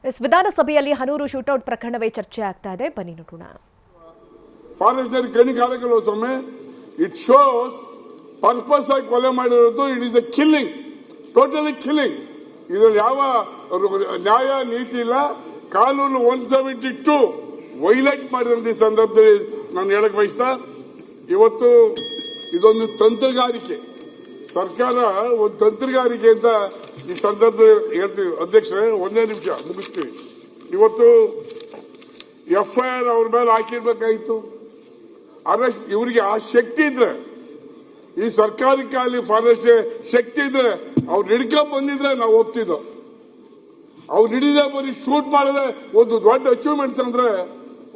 ವಿಧಾನಸಭೆಯಲ್ಲಿ ಹನೂರು ಶೂಟೌಟ್ ಪ್ರಕರಣವೇ ಚರ್ಚೆ ಆಗ್ತಾ ಇದೆ. ಬನ್ನಿ ನೋಡೋಣ. ಫಾರೆಸ್ಟ್ನರ್ ಕಣಿ ಕಾಲಕ್ಕೆ ಸ್ವಾಮಿ, ಇಟ್ ಶೋಸ್ ಪರ್ಪಸ್ ಆಗಿ ಕೊಲೆ ಮಾಡಿರೋದು. It is A killing, totally killing. ಇದರಲ್ಲಿ ಯಾವ ನ್ಯಾಯ ನೀತಿ ಇಲ್ಲ. ಕಾನೂನು 172 ವೈಲೇಟ್ ಮಾಡಿದಂತ ಸಂದರ್ಭದಲ್ಲಿ ನಾನು ಹೇಳಕ್ ಬಯಸ್ತಾ, ಇವತ್ತು ಇದೊಂದು ತಂತ್ರಗಾರಿಕೆ, ಸರ್ಕಾರ ಒಂದು ತಂತ್ರಗಾರಿಕೆ ಅಂತ ಈ ಸಂದರ್ಭದಲ್ಲಿ ಹೇಳ್ತೀವಿ. ಅಧ್ಯಕ್ಷರೇ, ಒಂದೇ ನಿಮಿಷ ಮುಗಿಸ್ತೀವಿ. ಇವತ್ತು FIR ಅವ್ರ ಮೇಲೆ ಹಾಕಿರ್ಬೇಕಾಗಿತ್ತು, ಅರೆಸ್ಟ್. ಇವರಿಗೆ ಆ ಶಕ್ತಿ ಇದ್ರೆ, ಈ ಸರ್ಕಾರಕ್ಕೆ ಅಲ್ಲಿ ಫಾರೆಸ್ಟ್ ಶಕ್ತಿ ಇದ್ರೆ ಅವ್ರು ಹಿಡ್ಕೊಂಡ್ ಬಂದಿದ್ರೆ ನಾವು ಹೋಗ್ತಿದ್ದೋ. ಅವ್ರು ಹಿಡಿದ ಬರೀ ಶೂಟ್ ಮಾಡಿದ್ರೆ ಒಂದು ದೊಡ್ಡ ಅಚೀವ್ಮೆಂಟ್ಸ್ ಅಂದ್ರೆ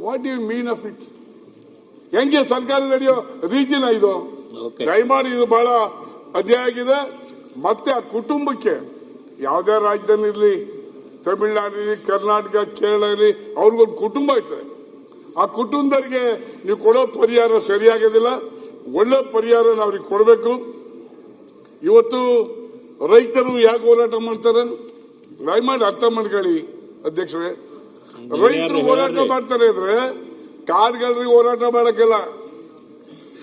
what you mean of it? ಹೆಂಗೆ ಸರ್ಕಾರ ನಡೆಯೋ ರೀತಿನ ಇದು? ದಯಮಾಡಿ ಇದು ಬಹಳ ಅನ್ಯಾಯ ಆಗಿದೆ. ಮತ್ತೆ ಆ ಕುಟುಂಬಕ್ಕೆ ಯಾವುದೇ ರಾಜ್ಯದಲ್ಲಿ ಇರಲಿ, ತಮಿಳುನಾಡು ಇರಲಿ, ಕರ್ನಾಟಕ, ಕೇರಳ ಇರಲಿ, ಅವ್ರಿಗೊಂದು ಕುಟುಂಬ ಇರ್ತದೆ. ಆ ಕುಟುಂಬದವರಿಗೆ ನೀವು ಕೊಡೋ ಪರಿಹಾರ ಸರಿಯಾಗೋದಿಲ್ಲ. ಒಳ್ಳೆ ಪರಿಹಾರ ಅವ್ರಿಗೆ ಕೊಡಬೇಕು. ಇವತ್ತು ರೈತರು ಯಾಕೆ ಹೋರಾಟ ಮಾಡ್ತಾರೆ ದಯಮಾಡಿ ಅರ್ಥ ಮಾಡ್ಕೊಳ್ಳಿ ಅಧ್ಯಕ್ಷರೇ. ರೈತರು ಹೋರಾಟ ಮಾಡ್ತಾರೆ ಅಂದ್ರೆ ಕಾರ್ಗಳಿಗೆ ಹೋರಾಟ ಮಾಡಕ್ಕಿಲ್ಲ,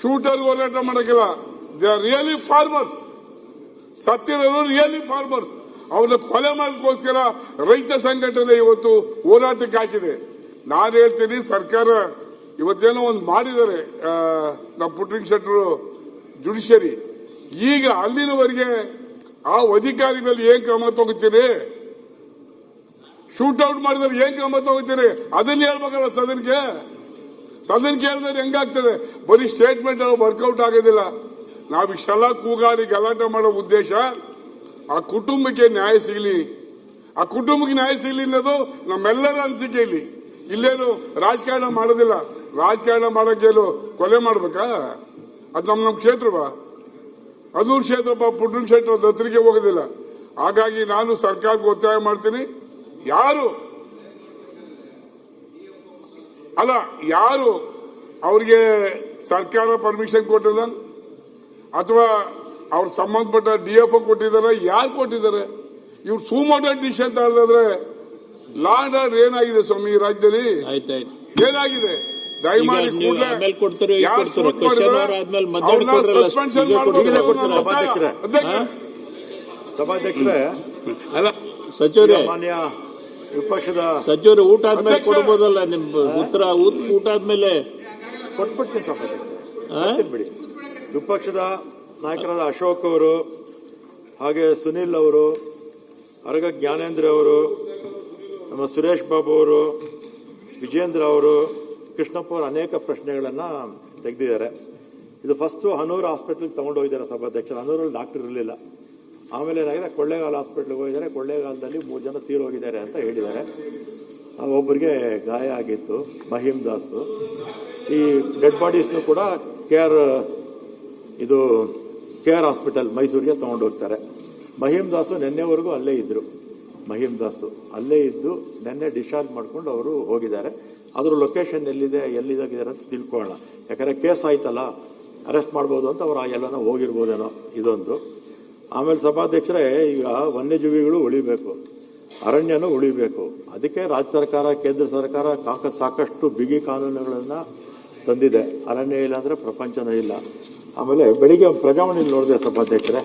ಶೂಟರ್ ಹೋರಾಟ ಮಾಡಕ್ಕಿಲ್ಲ. They are really farmers. ಸತ್ತಿರೋರು ರಿಯಲಿ ಫಾರ್ಮರ್ಸ್. ಅವ್ರನ್ನ ಕೊಲೆ ಮಾಡೋದಕ್ಕೋಸ್ಕರ ರೈತ ಸಂಘಟನೆ ಇವತ್ತು ಹೋರಾಟಕ್ಕೆ ಹಾಕಿದೆ. ನಾನು ಹೇಳ್ತೀನಿ, ಸರ್ಕಾರ ಇವತ್ತೇನೋ ಒಂದು ಮಾಡಿದ್ದಾರೆ ನಮ್ಮ ಪುಟ್ರಿಂಗ್ ಶೆಟ್ಟರು ಜುಡಿಷಿಯರಿ. ಈಗ ಅಲ್ಲಿನವರೆಗೆ ಆ ಅಧಿಕಾರಿ ಮೇಲೆ ಏನ್ ಕ್ರಮ ತಗೋತೀರಿ? ಶೂಟೌಟ್ ಮಾಡಿದ್ರೆ ಏನ್ ಕ್ರಮ ತಗೋತೀರಿ? ಅದನ್ನ ಹೇಳ್ಬೇಕಲ್ಲ ಸದನಕ್ಕೆ. ಸದನಕ್ಕೆ ಹೇಳಿದ್ರೆ ಹೆಂಗಾಗ್ತದೆ? ಬರೀ ಸ್ಟೇಟ್ಮೆಂಟ್ ವರ್ಕೌಟ್ ಆಗೋದಿಲ್ಲ. ನಾವು ಇಷ್ಟೆಲ್ಲ ಕೂಗಾಡಿ ಗಲಾಟೆ ಮಾಡೋ ಉದ್ದೇಶ ಆ ಕುಟುಂಬಕ್ಕೆ ನ್ಯಾಯ ಸಿಗಲಿ. ಆ ಕುಟುಂಬಕ್ಕೆ ನ್ಯಾಯ ಸಿಗಲಿ ಅನ್ನೋದು ನಮ್ಮೆಲ್ಲರ ಅನಿಸಿಕೆ. ಇಲ್ಲೇನು ರಾಜಕಾರಣ ಮಾಡೋದಿಲ್ಲ. ರಾಜಕಾರಣ ಮಾಡೋಕ್ಕೇನು ಕೊಲೆ ಮಾಡ್ಬೇಕಾ? ಅದು ನಮ್ಮ ಕ್ಷೇತ್ರವಾ? ಹನೂರು ಕ್ಷೇತ್ರಪ್ಪ, ಪುಟ್ರಿಂಗ್ ಕ್ಷೇತ್ರ ದತ್ತರಿಗೆ ಹೋಗೋದಿಲ್ಲ. ಹಾಗಾಗಿ ನಾನು ಸರ್ಕಾರಕ್ಕೆ ಒತ್ತಾಯ ಮಾಡ್ತೀನಿ, ಯಾರು ಅವ್ರಿಗೆ ಸರ್ಕಾರ ಪರ್ಮಿಷನ್ ಕೊಟ್ಟಿದ ಅಥವಾ ಅವ್ರ ಸಂಬಂಧಪಟ್ಟ DFO ಕೊಟ್ಟಿದ್ದಾರೆ, ಯಾರು ಕೊಟ್ಟಿದ್ದಾರೆ? ಇವ್ರು ಸುಮೋಟೋ ಡಿಸಿಷನ್ ತಗೊಳ್ಳೋದ್ರೆ ಲಾ ಅಂಡ್ ಆರ್ಡರ್ ಏನಾಗಿದೆ ಸ್ವಾಮಿ ಈ ರಾಜ್ಯದಲ್ಲಿ? ಏನಾಗಿದೆ? ದಯಮಾಡಿ ಸಸ್ಪೆನ್ಷನ್ ಸಭಾಧ್ಯಕ್ಷರೇ, ಮಾನ್ಯ ವಿಪಕ್ಷದ ಸಚಿವರು ಊಟ ಆದ್ಮೇಲೆ ಕೊಡ್ಬೋದಲ್ಲ? ನಿಮ್ ಉತ್ತರ ಊಟ ಆದ್ಮೇಲೆ ಕೊಟ್ಬಿಡ್ತೀನಿ ಸಭಾಧ್ಯಕ್ಷ. ಬಿಡಿ. ವಿಪಕ್ಷದ ನಾಯಕರಾದ ಅಶೋಕ್ ಅವರು, ಹಾಗೆ ಸುನಿಲ್ ಅವರು, ಅರಗ ಜ್ಞಾನೇಂದ್ರ ಅವರು, ನಮ್ಮ ಸುರೇಶ್ ಬಾಬು ಅವರು, ವಿಜೇಂದ್ರ ಅವರು, ಕೃಷ್ಣಪ್ಪ ಅವರು ಅನೇಕ ಪ್ರಶ್ನೆಗಳನ್ನ ತೆಗೆದಿದ್ದಾರೆ. ಇದು ಫಸ್ಟ್ ಹನೂರು ಹಾಸ್ಪಿಟಲ್ಗೆ ತಗೊಂಡೋಗಿದ್ದಾರೆ ಸಭಾಧ್ಯಕ್ಷರು. ಹನೂರಲ್ಲಿ ಡಾಕ್ಟರ್ ಇರಲಿಲ್ಲ. ಆಮೇಲೆ ಏನಾಗಿದೆ, ಕೊಳ್ಳೇಗಾಲ ಹಾಸ್ಪಿಟ್ಲ್ಗೆ ಹೋಗಿದ್ದಾರೆ. ಕೊಳ್ಳೇಗಾಲದಲ್ಲಿ 3 ಜನ ತೀರೋಗಿದ್ದಾರೆ ಅಂತ ಹೇಳಿದ್ದಾರೆ. ಒಬ್ಬರಿಗೆ ಗಾಯ ಆಗಿತ್ತು, ಮಹಿಮ್ ದಾಸು. ಈ ಡೆಡ್ ಬಾಡೀಸ್ನು ಕೂಡ KR ಹಾಸ್ಪಿಟಲ್ ಮೈಸೂರಿಗೆ ತಗೊಂಡೋಗ್ತಾರೆ. ಮಹಿಮ್ ದಾಸು ನಿನ್ನೆವರೆಗೂ ಅಲ್ಲೇ ಇದ್ರು. ಮಹಿಮ್ ದಾಸು ಅಲ್ಲೇ ಇದ್ದು ನಿನ್ನೆ ಡಿಸ್ಚಾರ್ಜ್ ಮಾಡ್ಕೊಂಡು ಅವರು ಹೋಗಿದ್ದಾರೆ. ಅದ್ರ ಲೊಕೇಶನ್ ಎಲ್ಲಿದಾಗಿದ್ದಾರೆ ಅಂತ ತಿಳ್ಕೊಳ್ಳೋಣ. ಯಾಕಂದ್ರೆ ಕೇಸ್ ಆಯ್ತಲ್ಲ, ಅರೆಸ್ಟ್ ಮಾಡ್ಬೋದು ಅಂತ ಅವ್ರು ಎಲ್ಲನ ಹೋಗಿರ್ಬೋದೇನೋ, ಇದೊಂದು. ಆಮೇಲೆ ಸಭಾಧ್ಯಕ್ಷರೇ, ಈಗ ವನ್ಯಜೀವಿಗಳು ಉಳಿಬೇಕು, ಅರಣ್ಯನೂ ಉಳಿಬೇಕು. ಅದಕ್ಕೆ ರಾಜ್ಯ ಸರ್ಕಾರ, ಕೇಂದ್ರ ಸರ್ಕಾರ ಸಾಕಷ್ಟು ಬಿಗಿ ಕಾನೂನುಗಳನ್ನ ತಂದಿದೆ. ಅರಣ್ಯ ಇಲ್ಲ ಅಂದ್ರೆ ಪ್ರಪಂಚನೂ ಇಲ್ಲ. ಆಮೇಲೆ ಬೆಳಿಗ್ಗೆ ಪ್ರಜಾವಾಣಿಯಲ್ಲಿ ನೋಡಿದೆ ಸಭಾಧ್ಯಕ್ಷರೇ,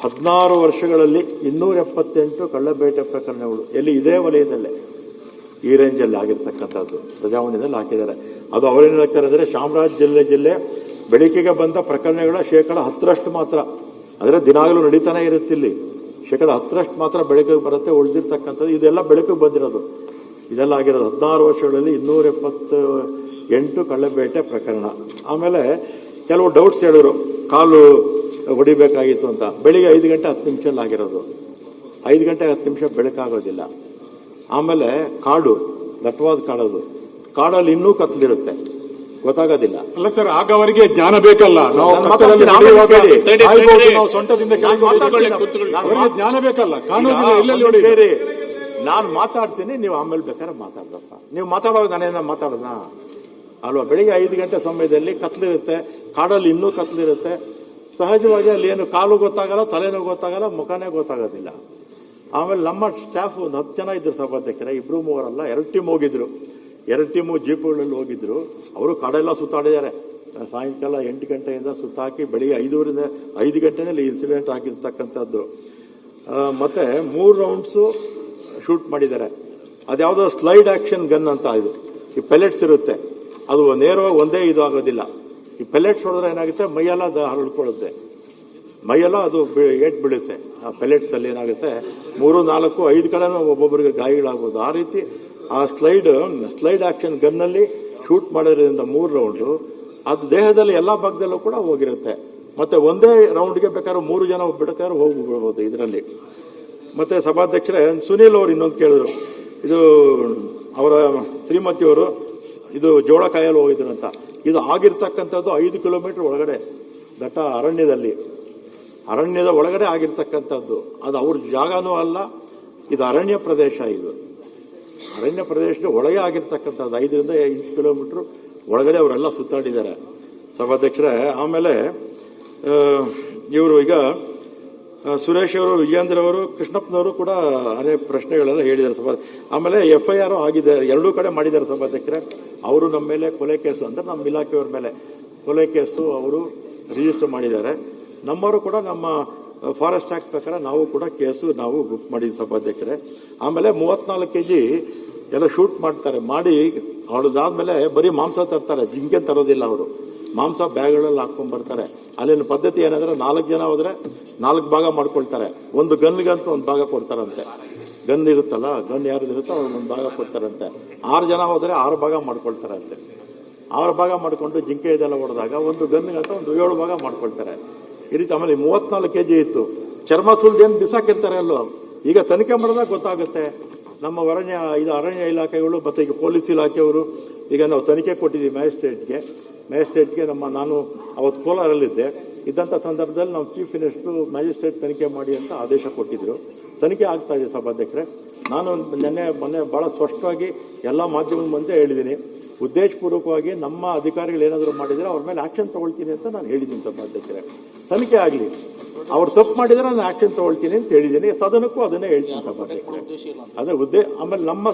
16 ವರ್ಷಗಳಲ್ಲಿ 278 ಕಳ್ಳಬೇಟೆ ಪ್ರಕರಣಗಳು ಇದೇ ವಲಯದಲ್ಲೇ, ಈ ರೇಂಜಲ್ಲಿ ಆಗಿರ್ತಕ್ಕಂಥದ್ದು ಪ್ರಜಾವಾಣಿಯಲ್ಲಿ ಹಾಕಿದ್ದಾರೆ. ಅದು ಅವರೇನು ಹೇಳ್ತಾರೆ ಅಂದರೆ, ಚಾಮರಾಜನಗರ ಜಿಲ್ಲೆ ಬೆಳಕಿಗೆ ಬಂದ ಪ್ರಕರಣಗಳ 10% ಮಾತ್ರ, ಅಂದರೆ ದಿನಾಗಲೂ ನಡೀತಾನೆ ಇರುತ್ತಿಲ್ಲಿ, 10% ಮಾತ್ರ ಬೆಳಕಿಗೆ ಬರುತ್ತೆ. ಉಳಿದಿರ್ತಕ್ಕಂಥದ್ದು ಇದೆಲ್ಲ ಬೆಳಕಿಗೆ ಬಂದಿರೋದು. ಇದೆಲ್ಲ ಆಗಿರೋದು 16 ವರ್ಷಗಳಲ್ಲಿ 278 ಕಳ್ಳಬೇಟೆ ಪ್ರಕರಣ. ಆಮೇಲೆ ಕೆಲವು ಡೌಟ್ಸ್ ಹೇಳಿದ್ರು, ಕಾಲು ಹೊಡಿಬೇಕಾಗಿತ್ತು ಅಂತ. ಬೆಳಿಗ್ಗೆ 5 ಗಂಟೆ 10 ನಿಮಿಷದಲ್ಲಿ ಆಗಿರೋದು. 5 ಗಂಟೆ 10 ನಿಮಿಷ ಬೆಳಕಾಗೋದಿಲ್ಲ. ಆಮೇಲೆ ಕಾಡು, ದಟ್ಟವಾದ ಕಾಡೋದು, ಕಾಡಲ್ಲಿ ಇನ್ನೂ ಕತ್ತಲಿರುತ್ತೆ, ಗೊತ್ತಾಗೋದಿಲ್ಲ. ಅಲ್ಲ ಸರ್, ಆಗ ಅವರಿಗೆ ಜ್ಞಾನ ಬೇಕಲ್ಲ. ನಾವು ಸೊಂಟದಿಂದ ಜ್ಞಾನ ಬೇಕಲ್ಲ, ಕಾನೂನು ಸೇರಿ ನಾನು ಮಾತಾಡ್ತೀನಿ, ನೀವು ಆಮೇಲೆ ಬೇಕಾದ್ರೆ ಮಾತಾಡ್ಬೇಕ. ನೀವು ಮಾತಾಡೋವಾಗ ನಾನೇನ ಮಾತಾಡೋಣ ಅಲ್ವಾ? ಬೆಳಿಗ್ಗೆ 5 ಗಂಟೆ ಸಮಯದಲ್ಲಿ ಕತ್ಲಿರುತ್ತೆ, ಕಾಡಲ್ಲಿ ಇನ್ನೂ ಕತ್ಲಿರುತ್ತೆ. ಸಹಜವಾಗಿ ಅಲ್ಲಿ ಏನು ಕಾಲು ಗೊತ್ತಾಗಲ್ಲ, ತಲೆನೂ ಗೊತ್ತಾಗಲ್ಲ, ಮುಖನೇ ಗೊತ್ತಾಗೋದಿಲ್ಲ. ಆಮೇಲೆ ನಮ್ಮ ಸ್ಟಾಫ್ ಒಂದು 10 ಜನ ಇದ್ರು ಸಭಾಧ್ಯಕ್ಷರೇ, 2-3 2 ಟೀಮ್ ಹೋಗಿದ್ರು. 2 ಟೀಮು ಜೀಪುಗಳಲ್ಲಿ ಹೋಗಿದ್ರು. ಅವರು ಕಾಡೆಲ್ಲ ಸುತ್ತಾಡಿದ್ದಾರೆ. ಸಾಯಂಕಾಲ 8 ಗಂಟೆಯಿಂದ ಸುತ್ತಾಕಿ ಬೆಳಿಗ್ಗೆ 5 ಗಂಟೆನಲ್ಲಿ ಇನ್ಸಿಡೆಂಟ್ ಆಗಿರ್ತಕ್ಕಂಥದ್ದು. ಮತ್ತೆ 3 ರೌಂಡ್ಸು ಶೂಟ್ ಮಾಡಿದ್ದಾರೆ. ಅದ್ಯಾವುದೋ ಸ್ಲೈಡ್ ಆಕ್ಷನ್ ಗನ್ ಅಂತ ಇದು. ಈ ಪೆಲೆಟ್ಸ್ ಇರುತ್ತೆ, ಅದು ನೇರವಾಗಿ ಒಂದೇ ಇದು ಆಗೋದಿಲ್ಲ. ಈ ಪೆಲೆಟ್ಸ್ ಹೊಡೆದ್ರೆ ಏನಾಗುತ್ತೆ, ಮೈಯೆಲ್ಲ ಹರಡ್ಕೊಳ್ಳುತ್ತೆ, ಮೈಯೆಲ್ಲ ಅದು ಏಟ್ ಬೀಳುತ್ತೆ. ಆ ಪೆಲೆಟ್ಸ್ ಅಲ್ಲಿ ಏನಾಗುತ್ತೆ 3, 4, 5 ಕಡೆನೂ ಒಬ್ಬೊಬ್ಬರಿಗೆ ಗಾಯಗಳಾಗ್ಬೋದು. ಆ ರೀತಿ ಆ ಸ್ಲೈಡ್ ಆಕ್ಷನ್ ಗನ್ನಲ್ಲಿ ಶೂಟ್ ಮಾಡೋದ್ರಿಂದ 3 ರೌಂಡು ಅದು ದೇಹದಲ್ಲಿ ಎಲ್ಲ ಭಾಗದಲ್ಲೂ ಕೂಡ ಹೋಗಿರುತ್ತೆ. ಮತ್ತೆ ಒಂದೇ ರೌಂಡ್ಗೆ ಬೇಕಾದ್ರೆ 3 ಜನ ಬೇಕಾದ್ರೆ ಹೋಗ್ಬಿಡ್ಬೋದು ಇದರಲ್ಲಿ. ಮತ್ತೆ ಸಭಾಧ್ಯಕ್ಷರೇ, ಸುನೀಲ್ ಅವರು ಇನ್ನೊಂದು ಕೇಳಿದ್ರು, ಇದು ಅವರ ಶ್ರೀಮತಿಯವರು ಇದು ಜೋಳ ಕಾಯಲು ಹೋಗಿದ್ರು ಅಂತ. ಇದು ಆಗಿರ್ತಕ್ಕಂಥದ್ದು 5 ಕಿಲೋಮೀಟರ್ ಒಳಗಡೆ ದಟ್ಟ ಅರಣ್ಯದ ಒಳಗಡೆ ಆಗಿರ್ತಕ್ಕಂಥದ್ದು. ಅದು ಅವ್ರ ಜಾಗನೂ ಅಲ್ಲ, ಇದು ಅರಣ್ಯ ಪ್ರದೇಶ. ಇದು ಅರಣ್ಯ ಪ್ರದೇಶದ ಒಳಗೆ ಆಗಿರ್ತಕ್ಕಂಥದ್ದು. 5ರಿಂದ 8 ಕಿಲೋಮೀಟರ್ ಒಳಗಡೆ ಅವರೆಲ್ಲ ಸುತ್ತಾಡಿದ್ದಾರೆ ಸಭಾಧ್ಯಕ್ಷರೇ. ಆಮೇಲೆ ಇವರು ಈಗ ಸುರೇಶ್ ಅವರು, ವಿಜೇಂದ್ರ ಅವರು, ಕೃಷ್ಣಪ್ಪನವರು ಕೂಡ ಅನೇಕ ಪ್ರಶ್ನೆಗಳೆಲ್ಲ ಹೇಳಿದ್ದಾರೆ ಆಮೇಲೆ FIR ಆಗಿದೆ, 2 ಕಡೆ ಮಾಡಿದ್ದಾರೆ ಸಭಾಧ್ಯಕ್ಷರೇ. ಅವರು ನಮ್ಮ ಮೇಲೆ ಕೊಲೆ ಕೇಸು ಅಂತ ನಮ್ಮ ಇಲಾಖೆಯವ್ರ ಮೇಲೆ ಕೊಲೆ ಕೇಸು ಅವರು ರಿಜಿಸ್ಟರ್ ಮಾಡಿದ್ದಾರೆ. ನಮ್ಮವರು ಕೂಡ ನಮ್ಮ ಫಾರೆಸ್ಟ್ ಆಕ್ಟ್ ಪ್ರಕಾರ ನಾವು ಕೂಡ ಕೇಸು ನಾವು ಬುಕ್ ಮಾಡಿದ್ವಿ ಸಭಾಧ್ಯಕ್ಷರೇ. ಆಮೇಲೆ 34 kg ಎಲ್ಲ ಶೂಟ್ ಮಾಡ್ತಾರೆ. ಮಾಡಿ ಹೊಡೆದಾದ್ಮೇಲೆ ಬರೀ ಮಾಂಸ ತರ್ತಾರೆ, ಜಿಂಕೆ ತರೋದಿಲ್ಲ ಅವರು. ಮಾಂಸ ಬ್ಯಾಗ್ಗಳಲ್ಲಿ ಹಾಕೊಂಡ್ ಬರ್ತಾರೆ. ಅಲ್ಲಿನ ಪದ್ಧತಿ ಏನಂದ್ರೆ 4 ಜನ ಹೋದ್ರೆ 4 ಭಾಗ ಮಾಡ್ಕೊಳ್ತಾರೆ. ಒಂದು ಗನ್ಗಂತೂ 1 ಭಾಗ ಕೊಡ್ತಾರಂತೆ. ಗನ್ ಇರುತ್ತಲ್ಲ, ಗನ್ ಯಾರ್ದಿರುತ್ತೋ ಅವ್ರಿಗೆ 1 ಭಾಗ ಕೊಡ್ತಾರಂತೆ. 6 ಜನ ಹೋದ್ರೆ 6 ಭಾಗ ಮಾಡ್ಕೊಳ್ತಾರಂತೆ. 6 ಭಾಗ ಮಾಡ್ಕೊಂಡು ಜಿಂಕೆ ಇದೆಲ್ಲ ಹೊಡೆದಾಗ ಒಂದು ಗನ್ಗಂತ ಒಂದು 7 ಭಾಗ ಮಾಡ್ಕೊಳ್ತಾರೆ. ಈ ರೀತಿ. ಆಮೇಲೆ 34 kg ಇತ್ತು. ಚರ್ಮ ಸುಲ್ದೇನು ಬಿಸಾಕಿರ್ತಾರೆ ಅಲ್ಲೋ. ಈಗ ತನಿಖೆ ಮಾಡಿದಾಗ ಗೊತ್ತಾಗುತ್ತೆ. ನಮ್ಮ ಅರಣ್ಯ ಇಲಾಖೆಗಳು ಮತ್ತೆ ಈಗ ಪೊಲೀಸ್ ಇಲಾಖೆಯವರು ಈಗ ನಾವು ತನಿಖೆ ಕೊಟ್ಟಿದ್ದೀವಿ ಮ್ಯಾಜಿಸ್ಟ್ರೇಟ್ಗೆ. ನಾನು ಅವತ್ತು ಕೋಲಾರಲ್ಲಿದ್ದೆ. ಇದ್ದಂಥ ಸಂದರ್ಭದಲ್ಲಿ ನಾವು ಚೀಫ್ ಮಿನಿಸ್ಟರ್ ಮ್ಯಾಜಿಸ್ಟ್ರೇಟ್ ತನಿಖೆ ಮಾಡಿ ಅಂತ ಆದೇಶ ಕೊಟ್ಟಿದ್ರು. ತನಿಖೆ ಆಗ್ತಾ ಇದೆ ಸಭಾಧ್ಯಕ್ಷರೇ. ನಾನು ಮೊನ್ನೆ ಬಹಳ ಸ್ಪಷ್ಟವಾಗಿ ಎಲ್ಲ ಮಾಧ್ಯಮದ ಮುಂದೆ ಹೇಳಿದ್ದೀನಿ, ಉದ್ದೇಶಪೂರ್ವಕವಾಗಿ ನಮ್ಮ ಅಧಿಕಾರಿಗಳು ಏನಾದರೂ ಮಾಡಿದರೆ ಅವ್ರ ಮೇಲೆ ಆಕ್ಷನ್ ತಗೊಳ್ತೀನಿ ಅಂತ ನಾನು ಹೇಳಿದ್ದೀನಿ ಸಭಾಧ್ಯಕ್ಷರೇ. ತನಿಖೆ ಆಗಲಿ, ಅವ್ರು ತಪ್ಪು ಮಾಡಿದರೆ ನಾನು ಆಕ್ಷನ್ ತಗೊಳ್ತೀನಿ ಅಂತ ಹೇಳಿದ್ದೀನಿ. ಸದನಕ್ಕೂ ಅದನ್ನೇ ಹೇಳ್ತೀನಿ ಸಭಾಧ್ಯಕ್ಷರೇ. ಅದೇ ಆಮೇಲೆ ನಮ್ಮ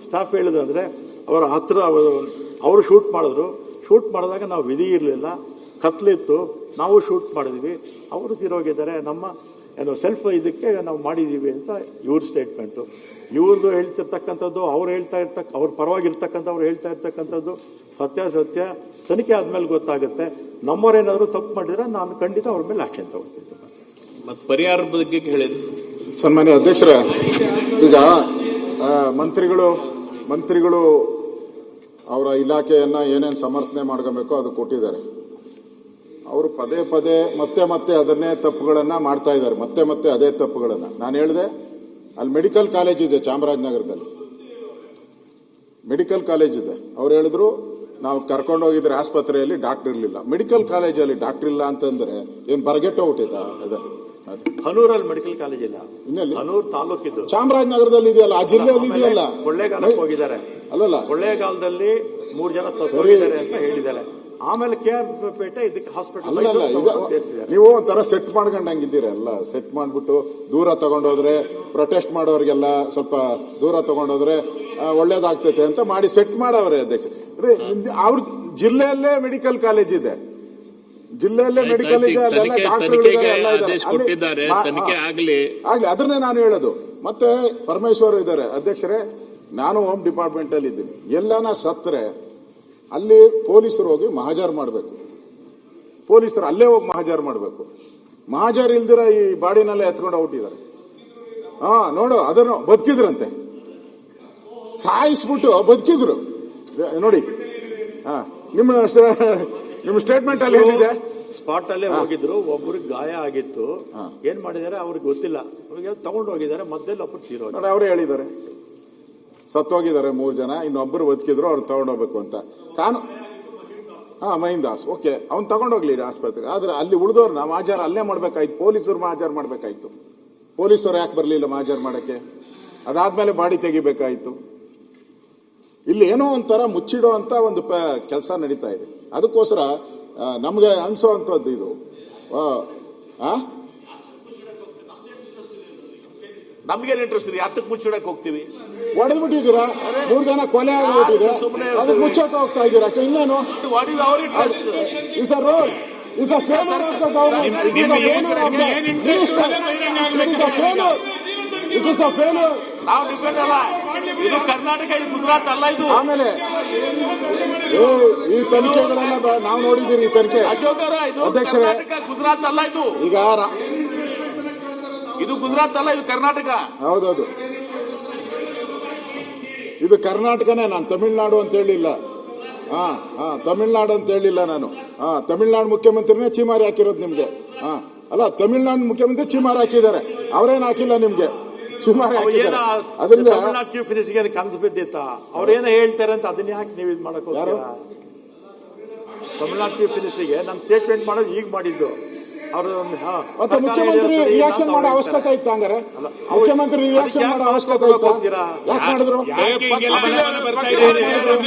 ಸ್ಟಾಫ್ ಹೇಳಿದಂದ್ರೆ ಅವರ ಹತ್ರ ಅವರು ಶೂಟ್ ಮಾಡಿದಾಗ ನಾವು ವಿಧಿ ಇರಲಿಲ್ಲ, ಕತ್ಲಿತ್ತು, ನಾವು ಶೂಟ್ ಮಾಡಿದ್ವಿ, ಅವರು ತೀರೋಗಿದ್ದಾರೆ. ನಮ್ಮ ಸೆಲ್ಫ್ ಇದಕ್ಕೆ ನಾವು ಮಾಡಿದ್ದೀವಿ ಅಂತ ಇವ್ರ ಸ್ಟೇಟ್ಮೆಂಟು. ಇವ್ರದ್ದು ಹೇಳ್ತಿರ್ತಕ್ಕಂಥದ್ದು, ಅವ್ರ ಪರವಾಗಿರ್ತಕ್ಕಂಥವ್ರು ಹೇಳ್ತಾ ಇರ್ತಕ್ಕಂಥದ್ದು ಸತ್ಯ ತನಿಖೆ ಆದ್ಮೇಲೆ ಗೊತ್ತಾಗುತ್ತೆ. ನಮ್ಮವರೇನಾದರೂ ತಪ್ಪು ಮಾಡಿದ್ರೆ ನಾನು ಖಂಡಿತ ಅವ್ರ ಮೇಲೆ ಆಕ್ಷನ್ ತಗೊಳ್ತೀನಿ. ಮತ್ತೆ ಪರಿಹಾರ ಬಗ್ಗೆ ಹೇಳಿದ್ರು ಸನ್ಮಾನ್ಯ ಅಧ್ಯಕ್ಷರ, ಈಗ ಮಂತ್ರಿಗಳು ಅವರ ಇಲಾಖೆಯನ್ನ ಏನೇನು ಸಮರ್ಥನೆ ಮಾಡ್ಕೋಬೇಕೋ ಅದು ಕೊಟ್ಟಿದ್ದಾರೆ. ಅವರು ಪದೇ ಮತ್ತೆ ಅದನ್ನೇ ತಪ್ಪುಗಳನ್ನ ಮಾಡ್ತಾ ಇದ್ದಾರೆ. ಮತ್ತೆ ಅದೇ ತಪ್ಪುಗಳನ್ನ. ನಾನು ಹೇಳಿದೆ, ಅಲ್ಲಿ ಮೆಡಿಕಲ್ ಕಾಲೇಜ್ ಇದೆ ಚಾಮರಾಜನಗರದಲ್ಲಿ, ಮೆಡಿಕಲ್ ಕಾಲೇಜ್ ಇದೆ. ಅವ್ರು ಹೇಳಿದ್ರು ನಾವು ಕರ್ಕೊಂಡು ಹೋಗಿದ್ರೆ ಆಸ್ಪತ್ರೆಯಲ್ಲಿ ಡಾಕ್ಟರ್ ಇರ್ಲಿಲ್ಲ. ಮೆಡಿಕಲ್ ಕಾಲೇಜಲ್ಲಿ ಡಾಕ್ಟರ್ ಇಲ್ಲ ಅಂತಂದ್ರೆ ಏನ್ ಬರಗೆಟ್ಟು ಹೋಗ್ಬಿಟ್ಟೈತಾ? ಹನೂರಲ್ಲಿ ಮೆಡಿಕಲ್ ಕಾಲೇಜ್ ಇಲ್ಲ, ಇನ್ನೆಲ್ಲಿ? ಹನೂರ್ ತಾಲೂಕಿದ್ದು ಚಾಮರಾಜನಗರದಲ್ಲಿ ಇದೆಯಲ್ಲ, ಆ ಜಿಲ್ಲೆಯಲ್ಲಿ ಇದೆಯಲ್ಲ. ಕೊಳ್ಳೇಗಾಲಕ್ಕೆ ಹೋಗಿದ್ದಾರೆ. ಅಲ್ಲಲ್ಲ, ಕೊಳ್ಳೇಗಾಲದಲ್ಲಿ 3 ಜನ ಸತ್ತೋಗಿದ್ದಾರೆ ಅಂತ ಹೇಳಿದ್ದಾರೆ. ಆಮೇಲೆ KR ಪೇಟೆ ಇದಕ್ಕೆ ಹಾಸ್ಪಿಟಲ್. ನೀವು ಒಂಥರ ಸೆಟ್ ಮಾಡ್ಕೊಂಡಂಗಿದ್ದೀರ. ಎಲ್ಲ ಸೆಟ್ ಮಾಡ್ಬಿಟ್ಟು ದೂರ ತಗೊಂಡೋದ್ರೆ ಪ್ರೊಟೆಸ್ಟ್ ಮಾಡೋರಿಗೆಲ್ಲ ಸ್ವಲ್ಪ ದೂರ ತಗೊಂಡೋದ್ರೆ ಒಳ್ಳೇದಾಗ್ತೈತೆ ಅಂತ ಮಾಡಿ ಸೆಟ್ ಮಾಡವ್ರೆ ಅಧ್ಯಕ್ಷ. ಅವ್ರ ಜಿಲ್ಲೆಯಲ್ಲೇ ಮೆಡಿಕಲ್ ಕಾಲೇಜ್ ಇದೆ, ಜಿಲ್ಲೆಯಲ್ಲೇ ಮೆಡಿಕಲ್ ಇದೆ, ಅಲ್ಲೆಲ್ಲ ಡಾಕ್ಟರ್ಗಳಿದ್ದಾರೆ, ಎಲ್ಲ ಇದ್ದಾರೆ. ಆಗ್ಲಿ, ಅದನ್ನೇ ನಾನು ಹೇಳೋದು. ಮತ್ತೆ ಪರಮೇಶ್ವರ್ ಇದ್ದಾರೆ ಅಧ್ಯಕ್ಷರೇ. ನಾನು ಹೋಮ್ ಡಿಪಾರ್ಟ್ಮೆಂಟ್ ಅಲ್ಲಿ ಇದ್ದೀನಿ. ಎಲ್ಲಾನ ಸತ್ತರೆ ಅಲ್ಲಿ ಪೊಲೀಸರು ಹೋಗಿ ಮಹಾಜರ್ ಮಾಡಬೇಕು. ಪೊಲೀಸರು ಅಲ್ಲೇ ಹೋಗಿ ಮಹಾಜರ್ ಮಾಡಬೇಕು. ಮಹಾಜರ್ ಇಲ್ದಿರ ಈ ಬಾಡಿನೆಲ್ಲ ಎತ್ಕೊಂಡು ಔಟಿದ್ದಾರೆ. ನೋಡು, ಅದನ್ನು ಬದುಕಿದ್ರಂತೆ, ಸಾಯಿಸ್ಬಿಟ್ಟು ಬದುಕಿದ್ರು ನೋಡಿ. ನಿಮ್ಮ ಸ್ಟೇಟ್ಮೆಂಟ್ ಅಲ್ಲಿ ಏನಿದೆ? ಸ್ಪಾಟ್ ಅಲ್ಲೇ ಹೋಗಿದ್ರು, ಒಬ್ಬರಿಗೆ ಗಾಯ ಆಗಿತ್ತು. ಏನ್ ಮಾಡಿದ್ದಾರೆ ಅವ್ರಿಗೆ ಗೊತ್ತಿಲ್ಲ, ಅವ್ರಿಗೆ ತಗೊಂಡು ಹೋಗಿದ್ದಾರೆ. ಮಧ್ಯದಲ್ಲಿ ಒಬ್ಬರು ತೀರೋ ನೋಡಿ, ಅವರೇ ಹೇಳಿದ್ದಾರೆ ಸತ್ತೋಗಿದ್ದಾರೆ 3 ಜನ, ಇನ್ನೊಬ್ಬರು ಬದುಕಿದ್ರು, ಅವ್ರು ತಗೊಂಡೋಗ್ಬೇಕು ಅಂತ. ಮಹೀಂದ್ ದಾಸ್, ಓಕೆ, ಅವ್ನು ತಗೊಂಡೋಗ್ಲಿ ಆಸ್ಪತ್ರೆಗೆ. ಆದ್ರೆ ಅಲ್ಲಿ ಉಳಿದವ್ರನ್ನ ಮಹಾಜರ್ ಅಲ್ಲೇ ಮಾಡ್ಬೇಕಾಯ್ತು, ಪೊಲೀಸರು ಮಹಾಜರ್ ಮಾಡ್ಬೇಕಾಯ್ತು. ಪೊಲೀಸರು ಯಾಕೆ ಬರ್ಲಿಲ್ಲ ಮಹಾಜರ್ ಮಾಡಕ್ಕೆ? ಅದಾದ್ಮೇಲೆ ಬಾಡಿ ತೆಗಿಬೇಕಾಯ್ತು. ಇಲ್ಲಿ ಏನೋ ಒಂಥರ ಮುಚ್ಚಿಡೋ ಅಂತ ಒಂದು ಕೆಲಸ ನಡೀತಾ ಇದೆ. ಅದಕ್ಕೋಸ್ಕರ ನಮ್ಗೆ ಅನ್ಸೋ ಅಂತದ್ದು ಇದು. ನಮ್ಗೇನ್ ಇಂಟ್ರೆಸ್ಟ್ ಇದೆ? ಹತ್ತಕ್ಕೆ ಮುಚ್ಚಿಡಕ್ ಹೋಗ್ತೀವಿ? ಹೊಡೆದ್ಬಿಟ್ಟಿದ್ದೀರಾ, 3 ಜನ ಕೊಲೆ ಆಗಿಬಿಟ್ಟಿದೆ, ಅದಕ್ಕೆ ಮುಚ್ಚಕ್ಕೆ ಹೋಗ್ತಾ ಇದ್ದೀರಾ ಅಷ್ಟೇ, ಇನ್ನೇನು? What is our interest? Is a road, is a favour of the government, it is a favour. ನಾವು ಡಿಪೆಂಡ್ ಅಲ್ಲ, ಇದು ಕರ್ನಾಟಕ, ಇದು ಗುಜರಾತ್ ಅಲ್ಲ. ಇದು ಆಮೇಲೆ ಈ ತನಿಖೆಗಳೆಲ್ಲ ನಾವು ನೋಡಿದ್ದೀರಿ. ಈ ತನಿಖೆ ಅಶೋಕ್ ಅವರ, ಇದು ಅಧ್ಯಕ್ಷರೇ, ಕರ್ನಾಟಕ ಗುಜರಾತ್ ಅಲ್ಲ. ಇದು ಈಗ ಇದು ಗುಜರಾತ್ ಅಲ್ಲ, ಇದು ಕರ್ನಾಟಕ. ಹೌದೌದು, ಇದು ಕರ್ನಾಟಕನೇ. ನಾನು ತಮಿಳ್ನಾಡು ಅಂತ ಹೇಳಿಲ್ಲ. ತಮಿಳ್ನಾಡು ಅಂತ ಹೇಳಿಲ್ಲ ನಾನು. ತಮಿಳ್ನಾಡು ಮುಖ್ಯಮಂತ್ರಿನೇ ಚೀಮಾರಿ ಹಾಕಿರೋದು ನಿಮ್ಗೆ. ಅಲ್ಲ, ತಮಿಳ್ನಾಡು ಮುಖ್ಯಮಂತ್ರಿ ಚೀಮಾರಿ ಹಾಕಿದ್ದಾರೆ, ಅವರೇನು ಹಾಕಿಲ್ಲ ನಿಮ್ಗೆ, ಚೀಮಾರಿ ಹಾಕಿದ್ದಾರೆ. ಅದರಿಂದ ತಮಿಳ್ನಾಡು ಚೀಫ್ ಮಿನಿಸ್ಟರ್ಗೆ ಕನಸು ಬಿದ್ದಿತ್ತ? ಅವ್ರೇನೋ ಹೇಳ್ತಾರೆ ಅಂತ ಅದನ್ನ ಯಾಕೆ ನೀವು ಇದು ಮಾಡಕ್ ಹೋಗ್ತೀರಾ? ತಮಿಳ್ನಾಡು ಚೀಫ್ ಮಿನಿಸ್ಟರ್ಗೆ ನಾನು ಸ್ಟೇಟ್ಮೆಂಟ್ ಮಾಡೋದು ಈಗ ಮಾಡಿದ್ದು. ಮತ್ತೆ ಮುಖ್ಯಮಂತ್ರಿ ರಿಯಾಕ್ಷನ್ ಮಾಡೋ ಅವಶ್ಯಕತೆ ಇತ್ತು? ಹಂಗಾರೆ ಮುಖ್ಯಮಂತ್ರಿ ರಿಯಾಕ್ಷನ್ ಮಾಡೋ ಅವಶ್ಯಕತೆ ಇತ್ತು? ಯಾಕೆ ಮಾಡಿದ್ರು?